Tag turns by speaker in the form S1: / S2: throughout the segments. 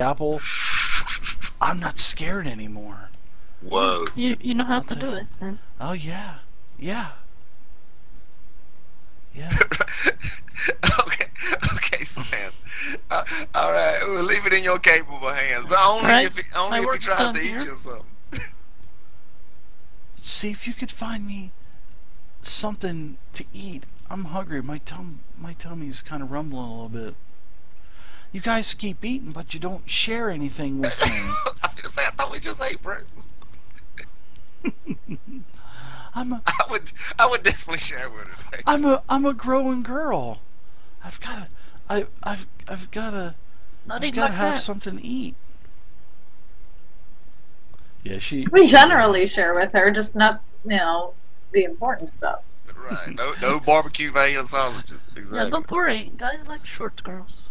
S1: apple, I'm not scared anymore.
S2: Whoa.
S3: You know how to do it then.
S1: Oh yeah, yeah, yeah.
S2: Okay, Sam. All right, we'll leave it in your capable hands, but only
S3: Right.
S2: if he
S3: work's
S2: tries
S3: done
S2: to eat
S3: here.
S2: you or something.
S1: See if you could find me something to eat. I'm hungry. My tummy's kind of rumbling a little bit. You guys keep eating, but you don't share anything with me.
S2: I feel say I thought we just ate breakfast. I would definitely share with her today.
S1: I'm a growing girl. I've gotta
S3: Not
S1: I've
S3: even
S1: gotta
S3: like
S1: have
S3: that.
S1: something to eat. Yeah,
S4: We generally share with her, just not, the important stuff.
S2: Right. No barbecue vegan sausages.
S3: Yeah,
S2: Exactly.
S3: don't worry. Guys like short girls.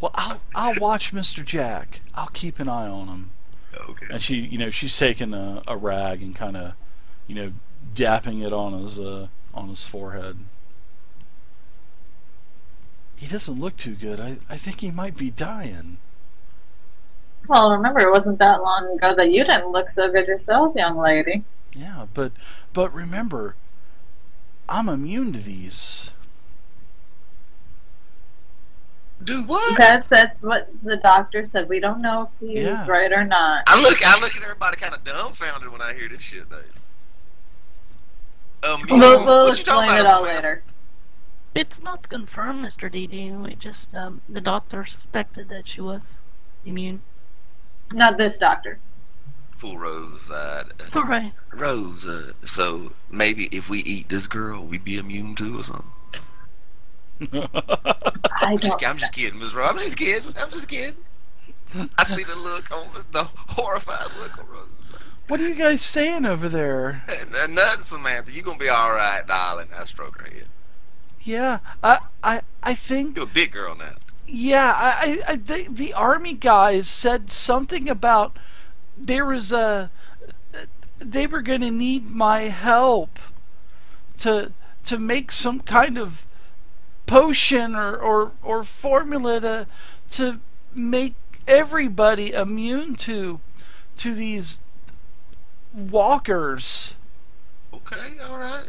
S1: Well, I'll watch Mr. Jack. I'll keep an eye on him.
S2: Okay.
S1: And she's taking a rag and kind of, dapping it on his forehead. He doesn't look too good. I think he might be dying.
S4: Well, remember, it wasn't that long ago that you didn't look so good yourself, young lady.
S1: Yeah, but remember, I'm immune to these.
S2: Do what?
S4: That's what the doctor said. We don't know if he's
S1: Yeah.
S4: right or not.
S2: I look at everybody kind of dumbfounded when I hear this shit, Dave.
S4: We'll
S2: what you talking
S4: explain
S2: about,
S4: it all
S2: Samantha?
S4: later.
S3: It's not confirmed, Mr. Didi. We just, the doctor suspected that she was immune.
S4: Not this doctor.
S2: Pull Rose aside.
S3: Alright.
S2: Rose, so maybe if we eat this girl, we'd be immune to or something.
S4: I'm
S2: I'm just kidding, Miss Rose. I'm just kidding. I see the look on the horrified look on Rose's face.
S1: What are you guys saying over there?
S2: Nothing, Samantha. You gonna be all right, darling. I stroke her head.
S1: Yeah, I think.
S2: You're a big girl now.
S1: Yeah, the army guys said something about they were gonna need my help to make some kind of potion or formula to make everybody immune to these walkers.
S2: Okay, all right.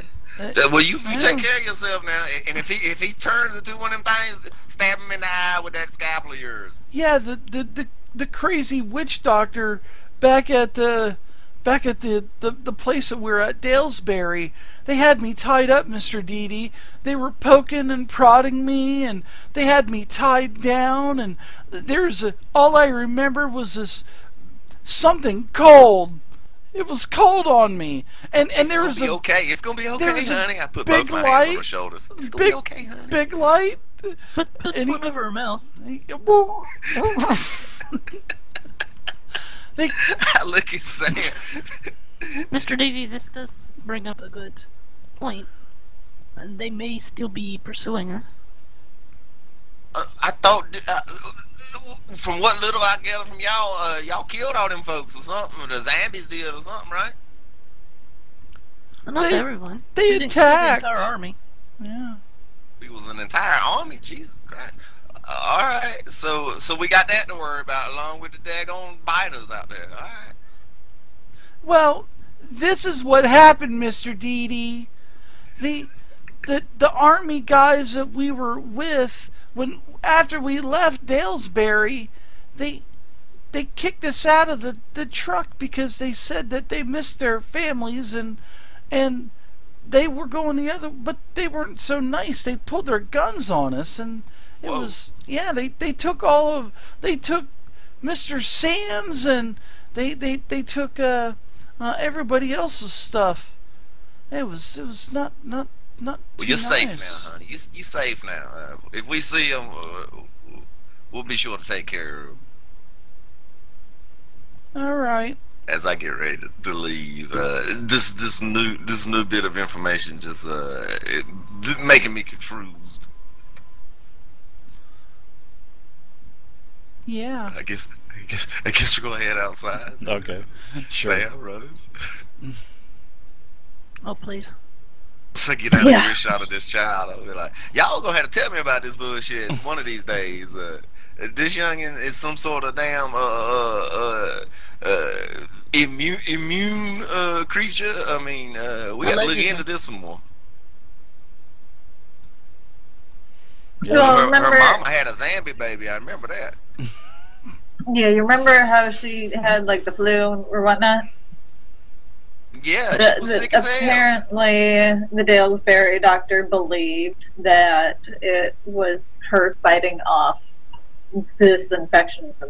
S2: Well, you take care of yourself now. And if he turns into one of them things, stab him in the eye with that scalpel of yours.
S1: Yeah, the crazy witch doctor back at the place that we're at, Dalesbury, they had me tied up, Mr. Didi. They were poking and prodding me, and they had me tied down, and all I remember was this something cold. It was cold on me, and there was
S2: okay. It's gonna be okay, honey. I put
S1: big
S2: both my hands on
S1: light,
S2: her shoulders. It's gonna be okay, honey.
S1: big light.
S3: Put
S1: And
S3: one over her mouth.
S2: I look at Sam.
S3: Mr. Didi, this does bring up a good point. And they may still be pursuing us.
S2: I thought, from what little I gather from y'all, y'all killed all them folks or something, or the zombies did or something, right?
S3: But not
S1: They-
S3: everyone.
S1: they
S3: We didn't kill the
S1: attacked.
S3: entire army.
S1: Yeah.
S2: It was an entire army. Jesus Christ. All right, so we got that to worry about, along with the daggone biters out there. All right.
S1: Well, this is what happened, Mr. Didi. The army guys that we were with, after we left Dalesbury, they kicked us out of the truck because they said that they missed their families and they were going the other, but they weren't so nice. They pulled their guns on us, and it
S2: Whoa.
S1: was, yeah, they took they took Mr. Sam's, and they took everybody else's stuff. It was not
S2: Well,
S1: too
S2: you're safe
S1: nice.
S2: now, honey. You safe now. If we see them, we'll be sure to take care of them.
S1: All right.
S2: As I get ready to leave, this new bit of information just making me confused.
S1: Yeah.
S2: I guess we're gonna head outside.
S1: Okay. Sure.
S2: Sam, Rose.
S3: Oh, please.
S2: to get out of earshot of this child. I'll be like, y'all gonna have to tell me about this bullshit one of these days. This youngin is some sort of damn immune creature. I mean, we got to look into this some more.
S4: Yeah. Well,
S2: her mama had a zombie baby. I remember that.
S4: Yeah, you remember how she had like the flu or whatnot?
S2: Yeah, she was sick as hell.
S4: Apparently, the Dalesbury doctor believed that it was her fighting off this infection from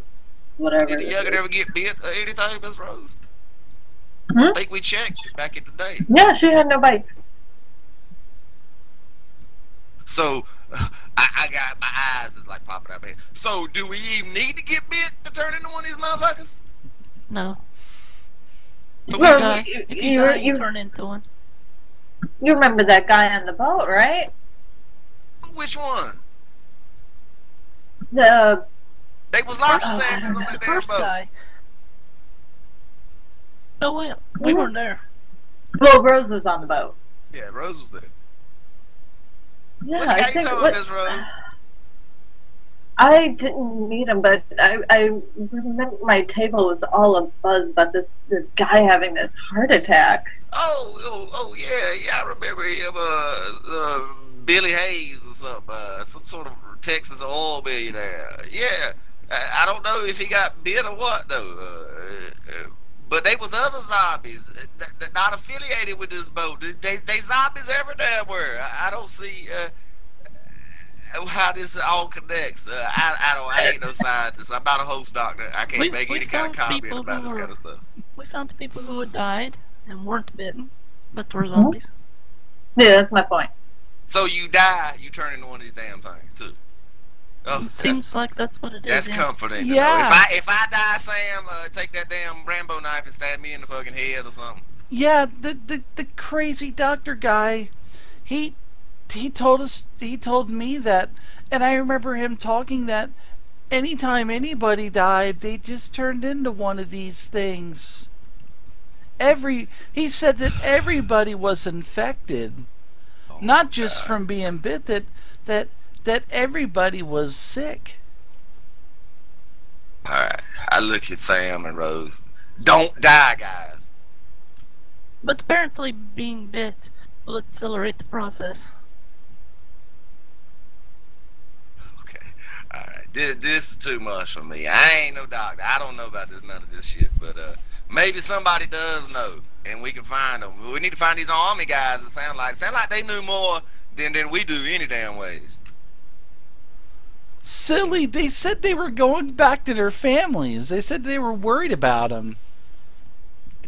S4: whatever.
S2: Did the youngin ever get bit or anything, Miss Rose?
S4: Hmm?
S2: I think we checked back in the day.
S4: Yeah, she had no bites.
S2: So, I got my eyes is like popping out of my head. So, do we even need to get bit to turn into one of these motherfuckers?
S3: No. If
S4: Well,
S3: you turn into one.
S4: You remember that guy on the boat, right?
S2: Which one?
S4: The
S2: They was lots of zombies on that damn
S3: First
S2: boat.
S3: guy. No, we weren't there.
S4: well, Rose was on the boat.
S2: Yeah, Rose was there.
S4: Yeah,
S2: Which guy you talking about, Miss Rose?
S4: I didn't meet him, but I remember my table was all abuzz about this guy having this heart attack.
S2: Oh, yeah, I remember him, Billy Hayes or something, some sort of Texas oil billionaire. Yeah, I don't know if he got bit or what, though. But they was other zombies not affiliated with this boat. They zombies every damn where. I don't see how this all connects. I ain't no scientist. I'm not a host doctor. I can't make any kind of comment about this kind of stuff.
S3: We found people who had died and weren't bitten, but were zombies.
S4: Yeah, that's my point.
S2: So you die, you turn into one of these damn things too. Oh,
S3: It seems like that's what it is.
S2: that's
S3: yeah.
S2: comforting.
S1: Yeah.
S2: To know. If I die, Sam, take that damn Rambo knife and stab me in the fucking head or something.
S1: Yeah, the crazy doctor guy, he told me that, and I remember him talking that anytime anybody died, they just turned into one of these things. He said that everybody was infected, not just from being bit. That everybody was sick.
S2: All right, I look at Sam and Rose. Don't die, guys.
S3: But apparently being bit will accelerate the process.
S2: Okay, all right. This is too much for me. I ain't no doctor. I don't know about none of this shit. But maybe somebody does know, and we can find them. We need to find these army guys that sound like they knew more than we do any damn ways.
S1: Silly, they said they were going back to their families. They said they were worried about them.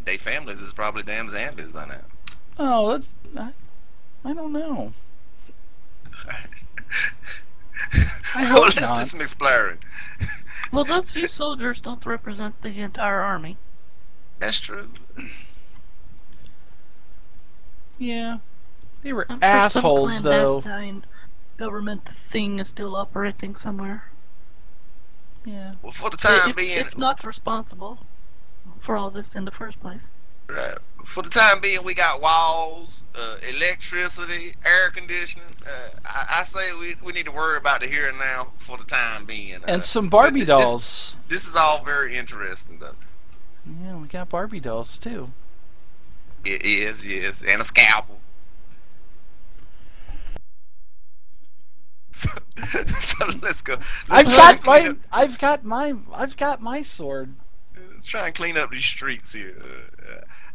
S2: They families is probably damn zombies by now.
S1: Oh, I don't know. I
S2: Well,
S1: hope
S2: let's
S1: not.
S2: do some exploring.
S3: Well, those few soldiers don't represent the entire army.
S2: That's true.
S1: Yeah, they were
S3: I'm
S1: assholes,
S3: sure some
S1: though.
S3: clandestine government thing is still operating somewhere.
S1: Yeah.
S2: Well, for the time
S3: if,
S2: being,
S3: if not responsible for all this in the first place.
S2: right. For the time being, we got walls, electricity, air conditioning. I say we need to worry about the here and now for the time being.
S1: And some Barbie
S2: but
S1: dolls.
S2: This is all very interesting, though.
S1: Yeah, we got Barbie dolls too.
S2: It is, yes, and a scalpel. So let's go.
S1: I've got my sword.
S2: Let's try and clean up these streets here.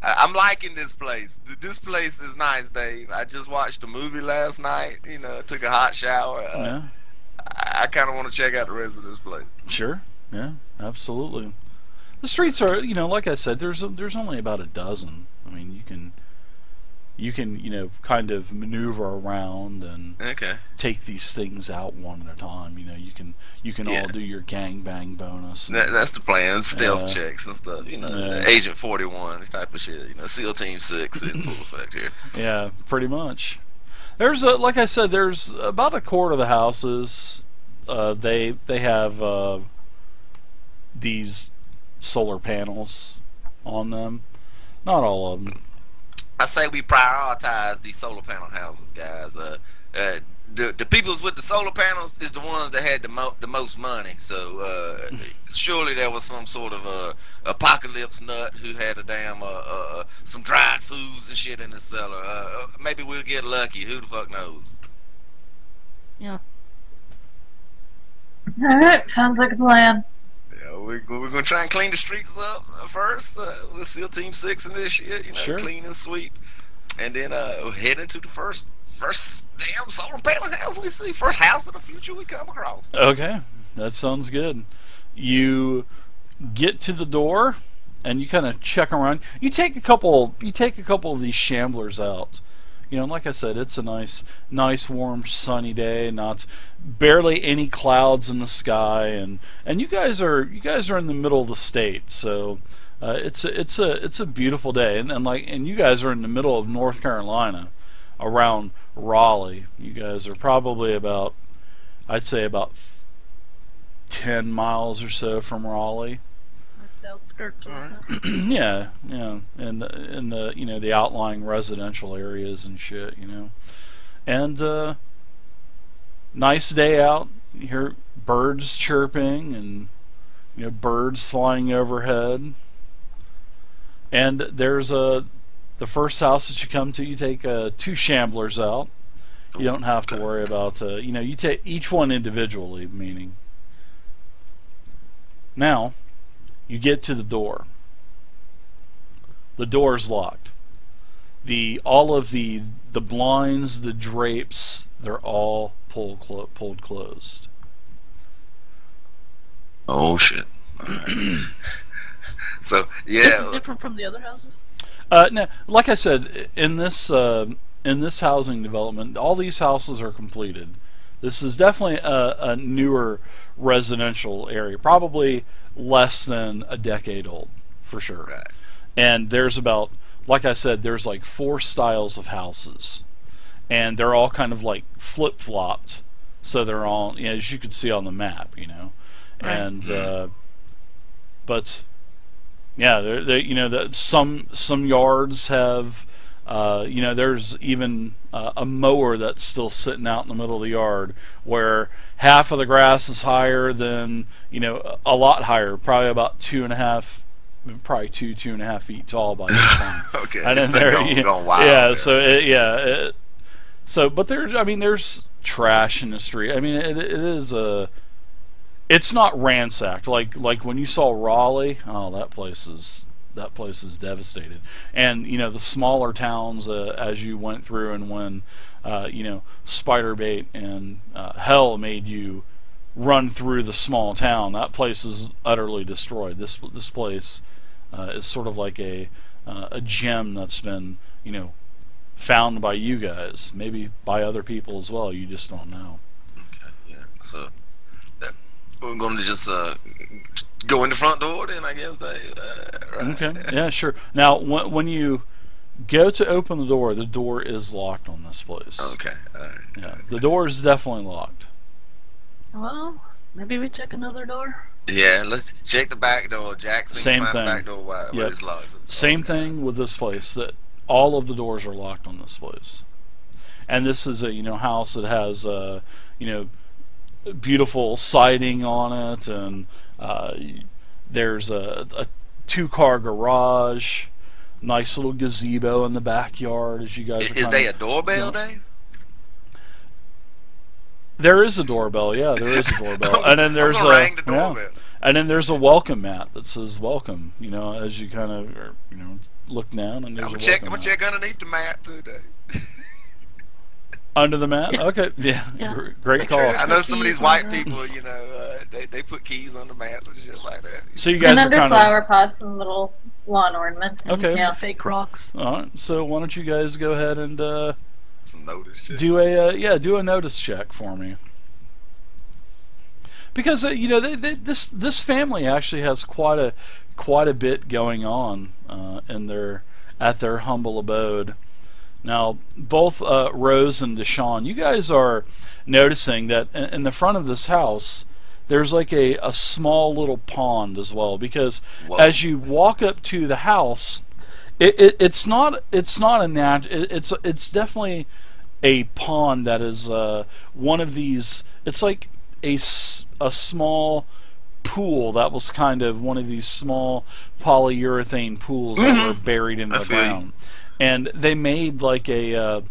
S2: I'm liking this place. This place is nice, Dave. I just watched a movie last night. You know, took a hot shower.
S1: Yeah.
S2: I kind of want to check out the rest of this place.
S1: Sure. Yeah, absolutely. The streets are, like I said, there's only about a dozen. I mean, you can kind of maneuver around and
S2: Okay.
S1: take these things out one at a time. You can all do your gangbang bonus.
S2: That's the plan. Stealth checks and stuff. Agent 41 type of shit. SEAL Team 6 in full effect here.
S1: Yeah, pretty much. There's like I said, there's about a quarter of the houses. They have these solar panels on them. Not all of them.
S2: I say we prioritize these solar panel houses, guys. The peoples with the solar panels is the ones that had the most money. So surely there was some sort of apocalypse nut who had a damn some dried foods and shit in the cellar. Maybe we'll get lucky. Who the fuck knows?
S3: Yeah.
S4: All right, sounds like a plan.
S2: Yeah, we're gonna try and clean the streets up first. We'll seal Team 6 in this shit, you know,
S1: Sure.
S2: clean and sweep, and then head into the first damn solar panel house we see, first house of the future we come across.
S1: Okay, that sounds good. You get to the door, and you kind of check around. You take a couple of these shamblers out. You know, like I said, it's a nice, warm, sunny day. Not barely any clouds in the sky, and you guys are in the middle of the state, so it's a beautiful day. And you guys are in the middle of North Carolina, around Raleigh. You guys are probably about, I'd say about 10 miles or so from Raleigh.
S3: The outskirts.
S1: Yeah, in the you know, the outlying residential areas and shit, you know. And nice day out. You hear birds chirping and, you know, birds flying overhead. And there's the first house that you come to. You take 2 shamblers out. You don't have to worry about you know, you take each one individually, meaning. Now, you get to the door. The door's locked. All of the blinds, the drapes, they're all pulled closed.
S2: Oh shit! So yeah,
S3: This is different from the other houses.
S1: No, like I said, in this housing development, all these houses are completed. This is definitely a newer residential area, probably less than a decade old, for sure.
S2: Right.
S1: And there's about, like I said, there's like 4 styles of houses, and they're all kind of like flip-flopped, so they're all, you know, as you can see on the map, you know.
S3: Right.
S1: And but yeah, you know, some yards have, you know, there's even a mower that's still sitting out in the middle of the yard, where half of the grass is higher than, you know, a lot higher, probably about 2.5, probably 2.5 feet tall by this time.
S2: okay.
S1: And then
S2: Going wild.
S1: yeah, so so, but there's trash in the street. I mean, it is it's not ransacked like when you saw Raleigh. Oh, that place is devastated. And, you know, the smaller towns, as you went through, and when you know, Spiderbait and Hell made you run through the small town, that place is utterly destroyed. This place is sort of like a gem that's been, you know, found by you guys, maybe by other people as well. You just don't know.
S2: Okay, yeah. So we're going to just go in the front door then, I guess. Right.
S1: Okay, yeah, sure. Now, when you go to open the door is locked on this place.
S2: Okay, all right.
S1: Yeah, the door is definitely locked.
S3: Well, maybe we check another door.
S2: Yeah, let's check the back door. Jackson,
S1: Same
S2: find
S1: thing.
S2: the back door while
S1: Yep.
S2: it's locked.
S1: Same thing with this place. That all of the doors are locked on this place, and this is a, you know, house that has you know, beautiful siding on it, and there's a 2-car garage, nice little gazebo in the backyard. As you guys are
S2: Is
S1: kinda,
S2: there a doorbell, Dave?
S1: There is a doorbell. Yeah, there is a doorbell, and then there's
S2: I'm gonna ring the doorbell.
S1: yeah, and then there's a welcome mat that says "welcome." You know, as you kind of, you know, look down, and there's
S2: I'm
S1: a
S2: gonna
S1: welcome mat.
S2: check underneath the mat too, Dave.
S1: Under the mat.
S3: Yeah.
S1: Okay, yeah,
S3: Yeah.
S1: great
S3: Make
S1: call.
S3: sure
S2: I know some of these
S3: Keys
S2: white
S3: on the-
S2: people, you know, they put keys on the mats and shit like that.
S1: So you guys
S4: And
S1: are
S4: under
S1: kind
S4: flower pots and little lawn ornaments.
S1: Okay.
S4: Yeah.
S3: Fake rocks.
S1: of. All right. So why don't you guys go ahead and
S2: Some notice shit.
S1: do a notice check for me? Because you know, this family actually has quite a bit going on at their humble abode. Now, both Rose and Deshawn, you guys are noticing that in the front of this house, there's like a small little pond as well. Because
S2: Whoa.
S1: as you walk up to the house, It's not it's definitely a pond that is one of these. It's like a small pool that was kind of one of these small polyurethane pools that were buried in the ground, and they made like a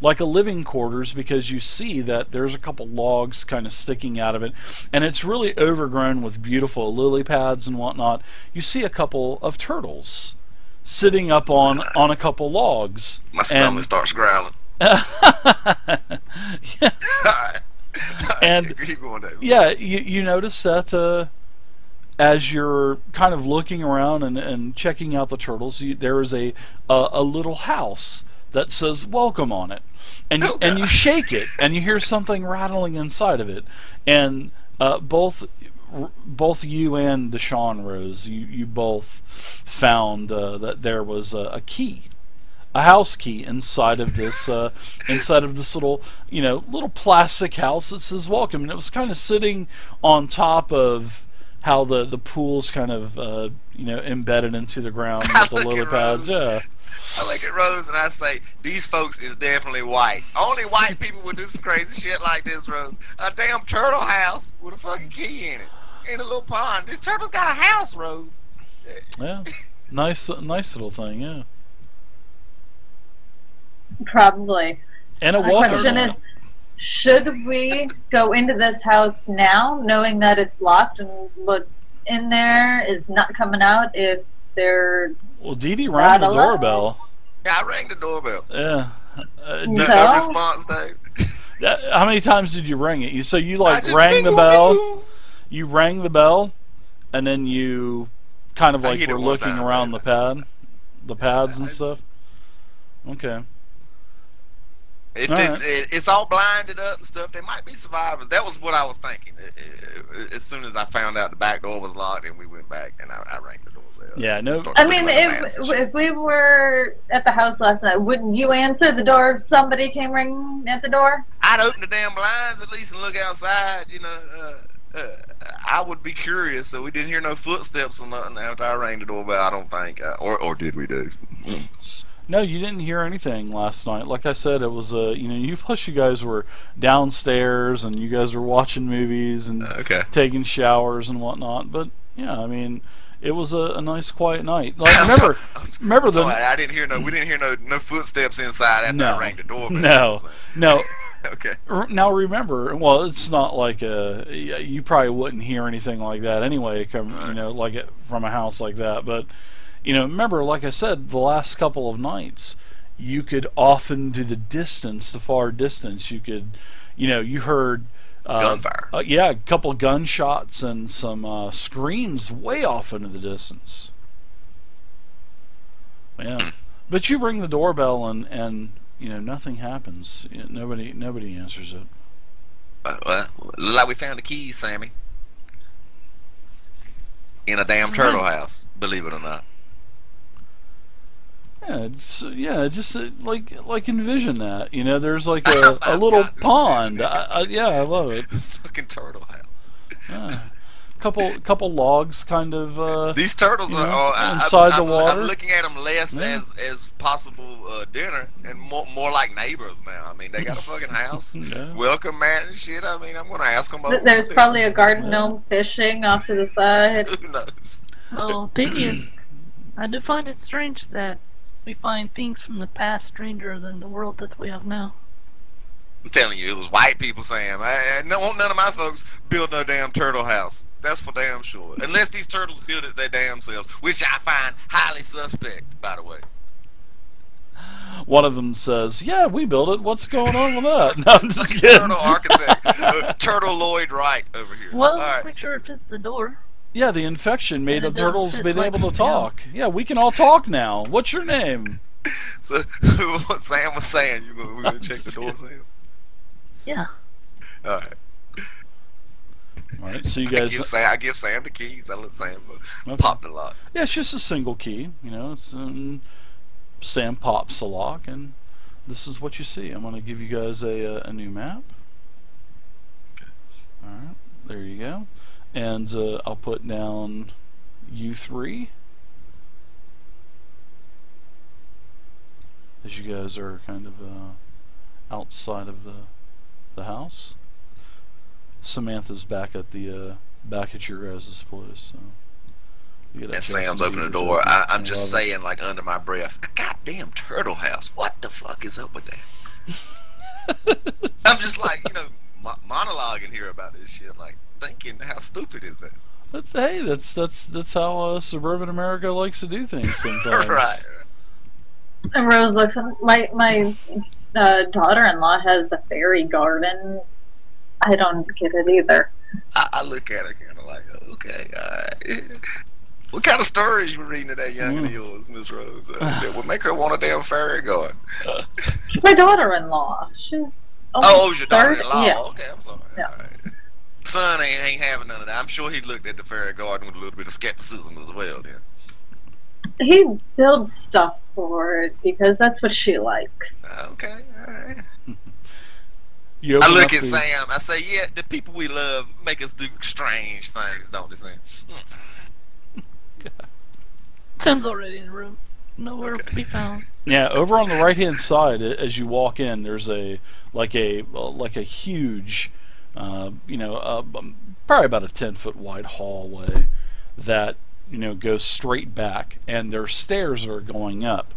S1: living quarters, because you see that there's a couple logs kind of sticking out of it, and it's really overgrown with beautiful lily pads and whatnot. You see a couple of turtles sitting up on a couple logs.
S2: My stomach starts growling.
S1: Yeah. And
S2: keep going, Dave.
S1: yeah, you notice that as you're kind of looking around and checking out the turtles, there is a little house that says "Welcome" on it, and you shake it, and you hear something rattling inside of it, and both you and Deshaun Rose, you both found that there was a key, a house key inside of this little plastic house that says "Welcome," and it was kind of sitting on top of how the pool's kind of embedded into the ground with the lily pads. Yeah.
S2: I look at Rose and I say, these folks is definitely white. Only white people would do some crazy shit like this, Rose. A damn turtle house with a fucking key in it. In a little pond. This turtle's got a house, Rose.
S1: Yeah. Nice little thing, yeah.
S4: Probably.
S1: And a
S4: The
S1: water
S4: question
S1: lamp.
S4: is, should we go into this house now, knowing that it's locked and what's in there is not coming out if they're...
S1: Well, Dee Dee rang the
S4: Not allowed.
S1: doorbell.
S2: Yeah, I rang the doorbell.
S1: Yeah.
S2: No response, Dave.
S1: How many times did you ring it? So you
S2: I
S1: like
S2: just
S1: rang the
S2: bingo,
S1: bell,
S2: bingo.
S1: you rang the bell, and then you kind of
S2: I
S1: like
S2: hit
S1: were
S2: it one
S1: looking
S2: time,
S1: around
S2: baby.
S1: the pads and stuff. Okay.
S2: It's all blinded up and stuff. There might be survivors. That was what I was thinking. As soon as I found out the back door was locked, and we went back, and I rang the doorbell.
S1: Yeah, no.
S4: I mean, if we were at the house last night, wouldn't you answer the door if somebody came ringing at the door?
S2: I'd open the damn blinds at least and look outside. I would be curious. So we didn't hear no footsteps or nothing after I rang the doorbell. I don't think, or did we do?
S1: No, you didn't hear anything last night. Like I said, it was you guys were downstairs and you guys were watching movies and taking showers and whatnot. But yeah, I mean, it was a nice quiet night. Like remember the
S2: I didn't hear we didn't hear no footsteps inside after I rang the
S1: No.
S2: doorbell. Okay.
S1: Now remember, well, it's not like you probably wouldn't hear anything like that anyway, from a house like that. But remember, like I said, the last couple of nights, you could often do the far distance. You could, you heard
S2: gunfire.
S1: A couple of gunshots and some screams way off into the distance. Yeah, but you ring the doorbell and nothing happens. Nobody answers it.
S2: Well, like we found the keys, Sammy, in a damn turtle house. Believe it or not.
S1: Just like envision that. There's like a little pond. I love it.
S2: Fucking turtle house.
S1: Yeah. Couple logs, kind of.
S2: These turtles are
S1: inside the water.
S2: I'm looking at them less as possible dinner and more like neighbors now. I mean, they got a fucking house, welcome mat and shit. I mean, I'm gonna ask them.
S4: There's probably a garden gnome fishing off to the side.
S2: Who knows?
S3: Well, opinions. I do find it strange that we find things from the past stranger than the world that we have now.
S2: I'm telling you, it was white people, Sam. None of my folks build no damn turtle house. That's for damn sure. Unless these turtles build it their damn selves, which I find highly suspect, by the way.
S1: One of them says, "Yeah, we built it. What's going on with that?" No, I'm just kidding.
S2: Turtle architect, Turtle Lloyd Wright over here.
S3: Well,
S2: All
S3: let's
S2: right.
S3: make sure it fits the door.
S1: Yeah, the infection made the
S3: And it doesn't
S1: turtles
S3: fit
S1: being
S3: like
S1: able to
S3: something
S1: talk.
S3: else.
S1: Yeah, we can all talk now. What's your name?
S2: So, what Sam was saying, we're going to check the door, Sam?
S3: Yeah.
S2: All right.
S1: All right, so you guys.
S2: I give Sam the keys. I let Sam pop the lock.
S1: Yeah, it's just a single key. It's Sam pops the lock, and this is what you see. I'm going to give you guys a new map.
S2: Okay.
S1: All right, there you go. And I'll put down U3. as you guys are kind of outside of the house. Samantha's back at the back at your guys' place. So you get
S2: And Sam's opening the door. I'm just saying, like under my breath, a goddamn turtle house. What the fuck is up with that? I'm just like, monologuing here about this shit, like thinking, how stupid is that?
S1: That's how suburban America likes to do things sometimes.
S2: Right.
S4: And Rose looks at my daughter-in-law has a fairy garden. I don't get it either.
S2: I look at her kind of like, okay, all right. What kind of stories you reading to that youngin' of yours, Miss Rose? That would make her want a damn fairy garden.
S4: It's my daughter-in-law. She's
S2: it's your daughter-in-law.
S4: Yeah.
S2: Okay, I'm sorry.
S4: Yeah.
S2: All right. Son ain't having none of that. I'm sure he looked at the fairy garden with a little bit of skepticism as well. Then
S4: he builds stuff for it because that's what she likes.
S2: Okay, all right.
S1: I
S2: look at Sam. I say, yeah, the people we love make us do strange things, don't they, Sam?
S3: Sam's already in the room. Nowhere to be found.
S1: Yeah, over on the right-hand side, as you walk in, there's a huge, probably about a 10-foot wide hallway that goes straight back, and there's stairs that are going up.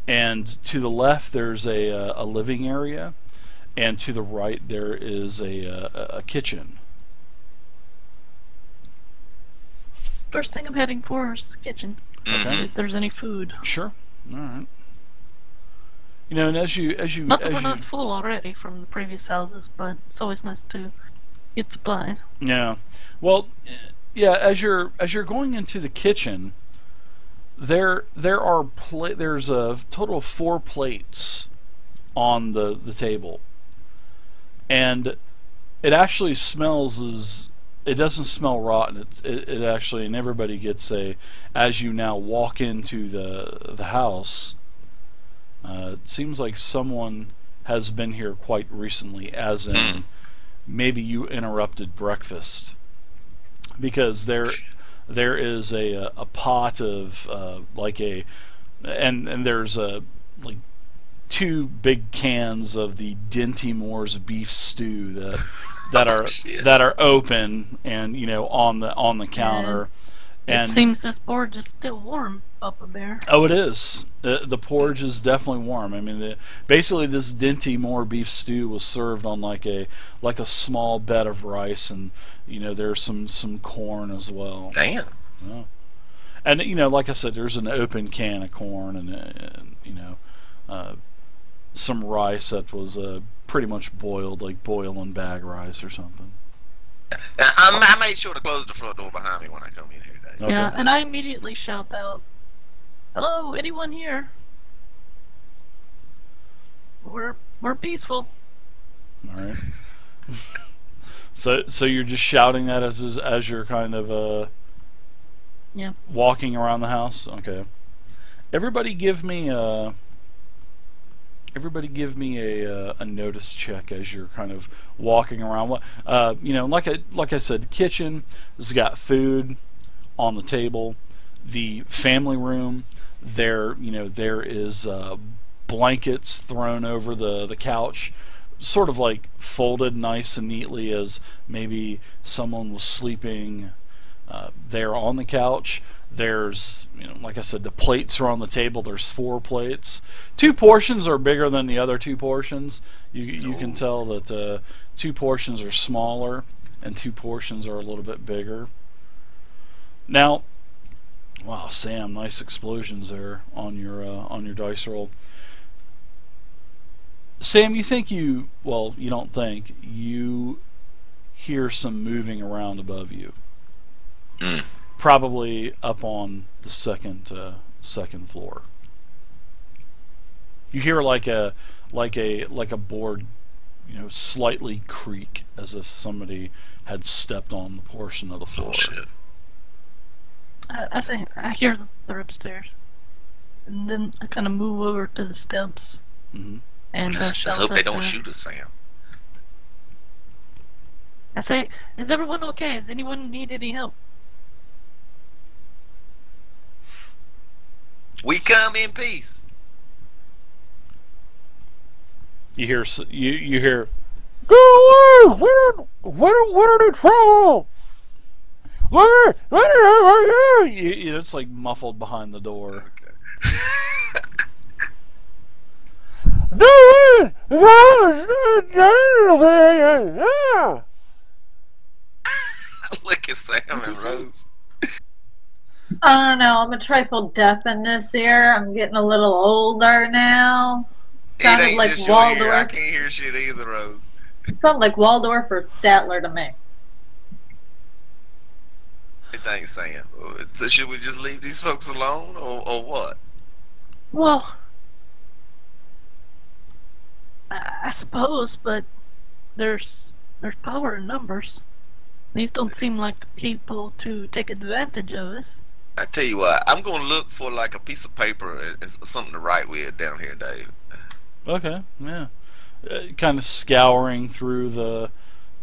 S1: And to the left, there's a living area, and to the right, there is a kitchen.
S3: First thing I'm heading for is the kitchen.
S1: Okay.
S3: See if there's any food.
S1: Sure. All right. And as you
S3: Not that we're not full already from the previous houses, but it's always nice to get supplies.
S1: Yeah. Well, yeah. As you're going into the kitchen, there's a total of 4 plates on the table, and it actually smells it doesn't smell rotten. It actually, and everybody gets as you now walk into the house, it seems like someone has been here quite recently, as in maybe you interrupted breakfast, because there is a pot of and there's like 2 big cans of the Dinty Moore's beef stew that are open and on the counter. And
S3: it seems this porridge is still warm up there.
S1: Oh, it is. The porridge is definitely warm. I mean, basically this Dinty Moore beef stew was served on like a small bed of rice, and there's some corn as well.
S2: Damn.
S1: Yeah. And like I said, there's an open can of corn and some rice that was pretty much boiled, like boiling bag rice or something.
S2: I made sure to close the front door behind me when I come in here today.
S1: Okay.
S3: Yeah, and I immediately shout out, "Hello, anyone here? We're peaceful."
S1: All right. So you're just shouting that as you're kind of
S3: Yeah.
S1: walking around the house. Okay. Everybody give me a notice check as you're kind of walking around. Like I said, the kitchen has got food on the table. The family room, there is blankets thrown over the couch, sort of like folded nice and neatly, as maybe someone was sleeping there on the couch. There's, like I said, the plates are on the table. There's 4 plates. 2 portions are bigger than the other 2 portions. You can tell that 2 portions are smaller and 2 portions are a little bit bigger. Now, wow, Sam, nice explosions there on your dice roll. Sam, you don't think, you hear some moving around above you. Probably up on the second floor. You hear like a board, slightly creak, as if somebody had stepped on the portion of the floor.
S2: Oh, shit.
S3: I hear they're upstairs, and then I kind of move over to the steps.
S1: Mm-hmm.
S3: And
S2: Let's hope they don't shoot us, Sam.
S3: I say, "Is everyone okay? Does anyone need any help?"
S2: We come in peace.
S1: you hear, go away! What are the trouble? It's like muffled behind the door.
S2: Okay. Look at Sam and Rose.
S4: I don't know. I'm a trifle deaf in this ear. I'm getting a little older now.
S2: It
S4: Sounded
S2: ain't
S4: like
S2: just your ear. I
S4: Waldorf.
S2: can't hear shit either, Rose.
S4: Sounded like Waldorf or Statler to me.
S2: Thanks, Sam. So should we just leave these folks alone, or what?
S3: Well, I suppose, but there's power in numbers. These don't seem like the people to take advantage of us.
S2: I tell you what, I'm gonna look for like a piece of paper and something to write with down here, Dave.
S1: Okay, yeah. Kind of scouring through the,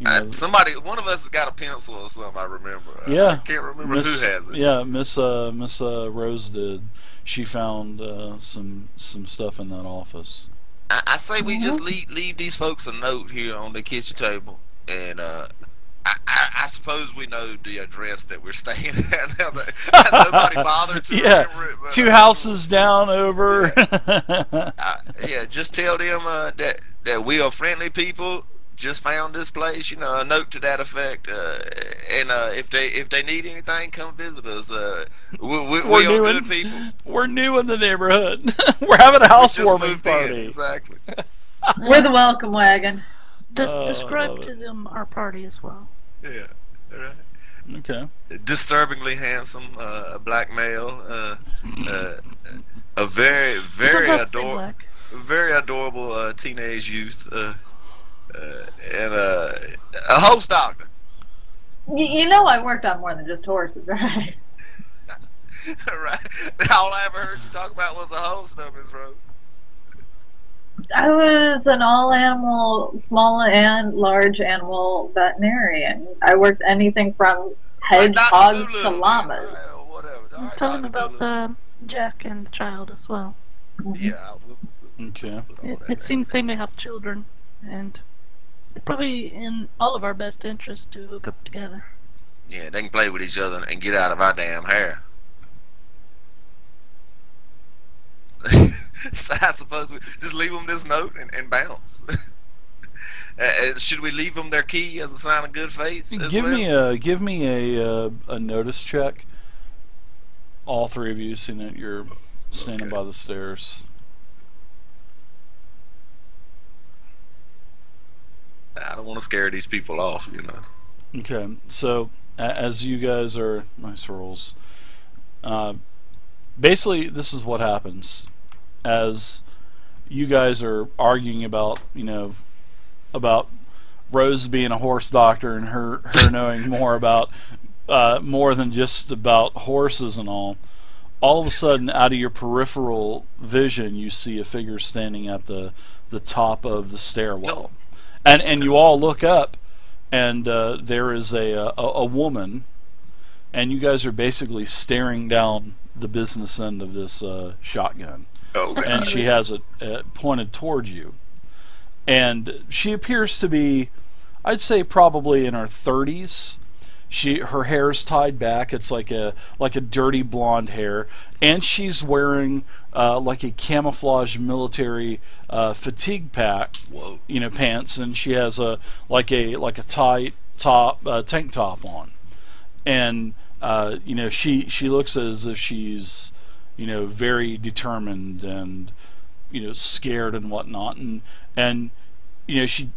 S2: One of us has got a pencil or something. I remember.
S1: Yeah,
S2: I can't remember who has it.
S1: Yeah, Miss Rose did. She found some stuff in that office.
S2: I say we just leave these folks a note here on the kitchen table, and I suppose we know the address that we're staying at now. That nobody bothered to remember it. But,
S1: 2 houses down over.
S2: Yeah, just tell them that we are friendly people. Just found this place, a note to that effect. And if they need anything, come visit us. We are good people.
S1: We're new in the neighborhood. We're having a housewarming party.
S2: Exactly.
S4: We're the welcome wagon.
S3: Describe to them our party as well.
S2: Yeah. All right.
S1: Okay.
S2: Disturbingly handsome black male. A very very adorable teenage youth. And a host doctor.
S4: You know I worked on more than just horses, right?
S2: Right. All I ever heard you talk about was a host of Miss Rose.
S4: I was an all-animal, small and large animal veterinarian. I worked anything from hedgehogs to llamas.
S2: Right, whatever.
S3: Tell them about Jack and the child as well.
S2: Yeah.
S1: Okay.
S3: It seems they may have children, and it's probably in all of our best interest to hook up together.
S2: Yeah, they can play with each other and get out of our damn hair. So I suppose we just leave them this note and bounce. Should we leave them their key as a sign of good faith?
S1: Give me a notice check. All 3 of you, seeing that you're standing by the stairs.
S2: I don't want to scare these people off,
S1: Okay, so as you guys are nice rolls. Basically, this is what happens as you guys are arguing about about Rose being a horse doctor and her knowing more about more than just about horses and all. All of a sudden, out of your peripheral vision, you see a figure standing at the top of the stairwell. And you all look up, and there is a woman, and you guys are basically staring down the business end of this shotgun. And she has it pointed towards you. And she appears to be, I'd say, probably in her 30s. Her hair's tied back. It's like a dirty blonde hair, and she's wearing like a camouflage military fatigue pack, pants, and she has a tight top tank top on, and she looks as if she's very determined and scared and whatnot, and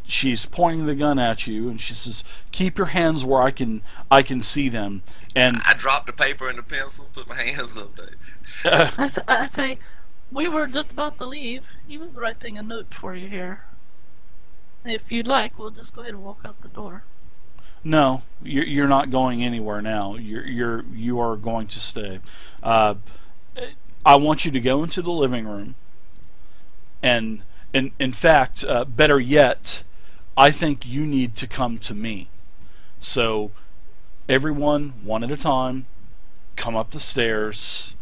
S1: she's pointing the gun at you, and she says, "Keep your hands where I can see them." And
S2: I dropped the paper and the pencil, put my hands up there.
S3: I say, we were just about to leave. He was writing a note for you here. If you'd like, we'll just go ahead and walk out the door.
S1: No, you're not going anywhere now. You are going to stay. I want you to go into the living room, and in fact, better yet, I think you need to come to me. So, everyone, one at a time, come up the stairs,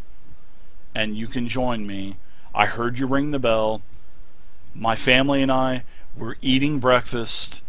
S1: and you can join me. I heard you ring the bell. my family and I were eating breakfast